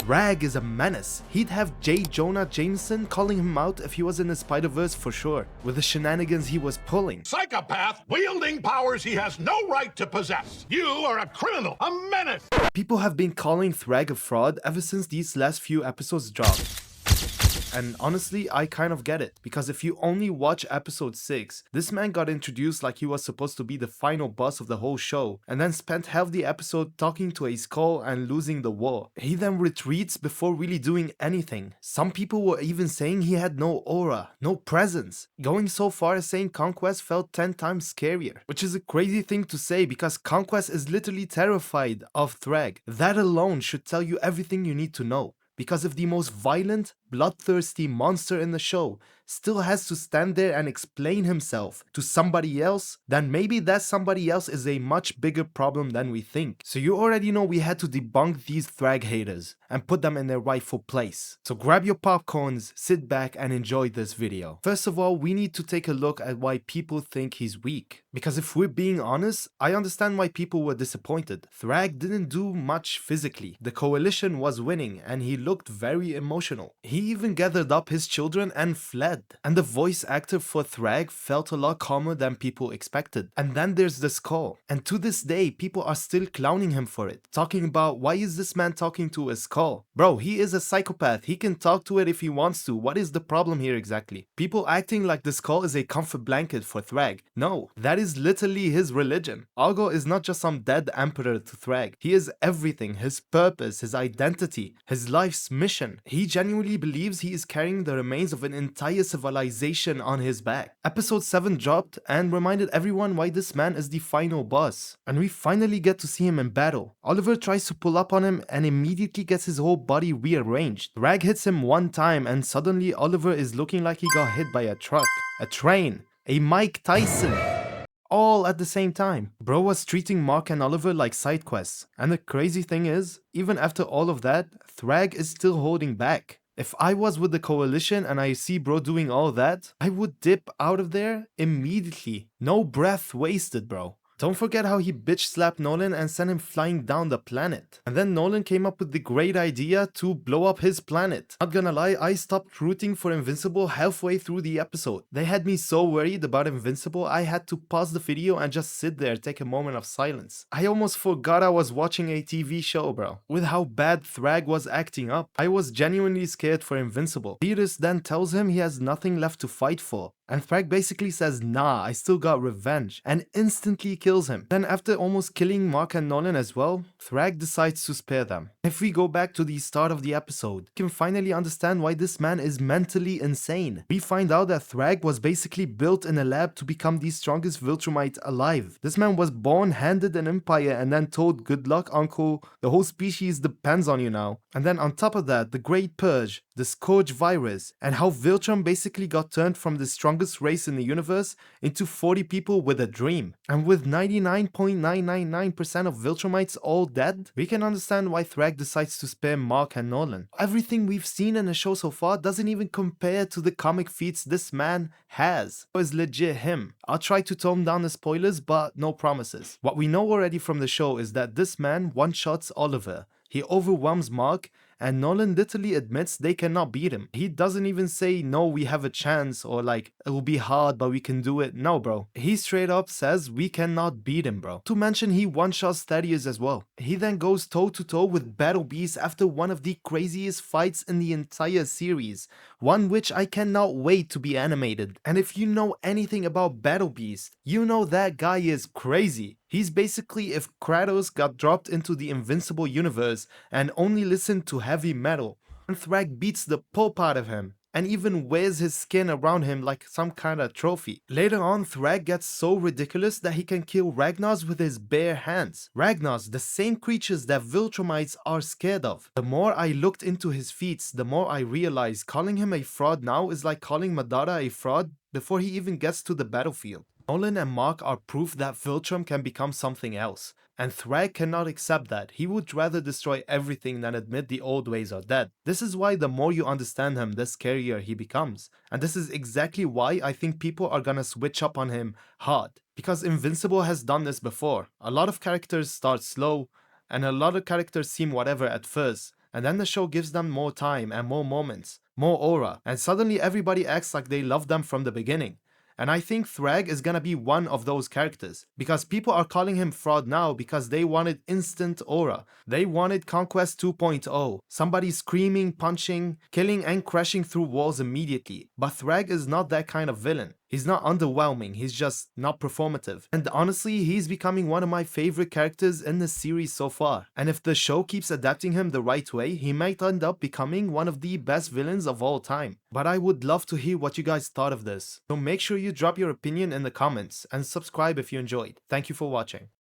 Thragg is a menace. He'd have J. Jonah Jameson calling him out if he was in the Spider-Verse for sure, with the shenanigans he was pulling. Psychopath wielding powers he has no right to possess. You are a criminal, a menace. People have been calling Thragg a fraud ever since these last few episodes dropped. And honestly, I kind of get it, because if you only watch episode 6, this man got introduced like he was supposed to be the final boss of the whole show, and then spent half the episode talking to a skull and losing the war. He then retreats before really doing anything. Some people were even saying he had no aura, no presence, going so far as saying Conquest felt 10 times scarier, which is a crazy thing to say because Conquest is literally terrified of Thragg. That alone should tell you everything you need to know. Because if the most violent, bloodthirsty monster in the show still has to stand there and explain himself to somebody else, then maybe that somebody else is a much bigger problem than we think. So you already know we had to debunk these Thragg haters and put them in their rightful place. So grab your popcorns, sit back and enjoy this video. First of all, we need to take a look at why people think he's weak. Because if we're being honest, I understand why people were disappointed. Thragg didn't do much physically. The coalition was winning and he looked very emotional. He even gathered up his children and fled. And the voice actor for Thragg felt a lot calmer than people expected. And then there's the skull. And to this day, people are still clowning him for it. Talking about, why is this man talking to a skull? Bro, he is a psychopath. He can talk to it if he wants to. What is the problem here exactly? People acting like the skull is a comfort blanket for Thragg. No, that is literally his religion. Argo is not just some dead emperor to Thragg. He is everything, his purpose, his identity, his life's mission. He genuinely believes he is carrying the remains of an entire civilization on his back. Episode 7 dropped and reminded everyone why this man is the final boss. And we finally get to see him in battle. Oliver tries to pull up on him and immediately gets his whole body rearranged. Thragg hits him one time and suddenly Oliver is looking like he got hit by a truck, a train, a Mike Tyson. All at the same time. Bro was treating Mark and Oliver like side quests. And the crazy thing is, even after all of that, Thragg is still holding back. If I was with the coalition and I see bro doing all that, I would dip out of there immediately. No breath wasted, bro. Don't forget how he bitch slapped Nolan and sent him flying down the planet. And then Nolan came up with the great idea to blow up his planet. Not gonna lie, I stopped rooting for Invincible halfway through the episode. They had me so worried about Invincible, I had to pause the video and just sit there, take a moment of silence. I almost forgot I was watching a TV show, bro. With how bad Thragg was acting up, I was genuinely scared for Invincible. Beerus then tells him he has nothing left to fight for. And Thragg basically says, nah, I still got revenge, and instantly kills him. Then after almost killing Mark and Nolan as well, Thragg decides to spare them. If we go back to the start of the episode, we can finally understand why this man is mentally insane. We find out that Thragg was basically built in a lab to become the strongest Viltrumite alive. This man was born, handed an empire, and then told, good luck uncle, the whole species depends on you now. And then on top of that, the Great Purge, the Scourge virus, and how Viltrum basically got turned from the strongest race in the universe into 40 people with a dream. And with 99.999% of Viltrumites all dead, we can understand why Thragg decides to spare Mark and Nolan. Everything we've seen in the show so far doesn't even compare to the comic feats this man has. It is legit him. I'll try to tone down the spoilers, but no promises. What we know already from the show is that this man one-shots Oliver. He overwhelms Mark, and Nolan literally admits they cannot beat him. He doesn't even say, no, we have a chance, or like, it will be hard, but we can do it. No, bro. He straight up says we cannot beat him, bro. To mention, he one-shots Thaddeus as well. He then goes toe-to-toe with Battle Beast after one of the craziest fights in the entire series. One which I cannot wait to be animated. And if you know anything about Battle Beast, you know that guy is crazy. He's basically if Kratos got dropped into the Invincible universe and only listened to heavy metal. And Thragg beats the pulp out of him and even wears his skin around him like some kind of trophy. Later on, Thragg gets so ridiculous that he can kill Ragnars with his bare hands. Ragnars, the same creatures that Viltrumites are scared of. The more I looked into his feats, the more I realized calling him a fraud now is like calling Madara a fraud before he even gets to the battlefield. Nolan and Mark are proof that Viltrum can become something else, and Thragg cannot accept that. He would rather destroy everything than admit the old ways are dead. This is why the more you understand him, the scarier he becomes. And this is exactly why I think people are gonna switch up on him hard. Because Invincible has done this before. A lot of characters start slow, and a lot of characters seem whatever at first, and then the show gives them more time and more moments, more aura, and suddenly everybody acts like they love them from the beginning. And I think Thragg is gonna be one of those characters, because people are calling him fraud now because they wanted instant aura. They wanted Conquest 2.0, somebody screaming, punching, killing and crashing through walls immediately. But Thragg is not that kind of villain. He's not underwhelming, he's just not performative. And honestly, he's becoming one of my favorite characters in the series so far. And if the show keeps adapting him the right way, he might end up becoming one of the best villains of all time. But I would love to hear what you guys thought of this. So make sure you drop your opinion in the comments and subscribe if you enjoyed. Thank you for watching.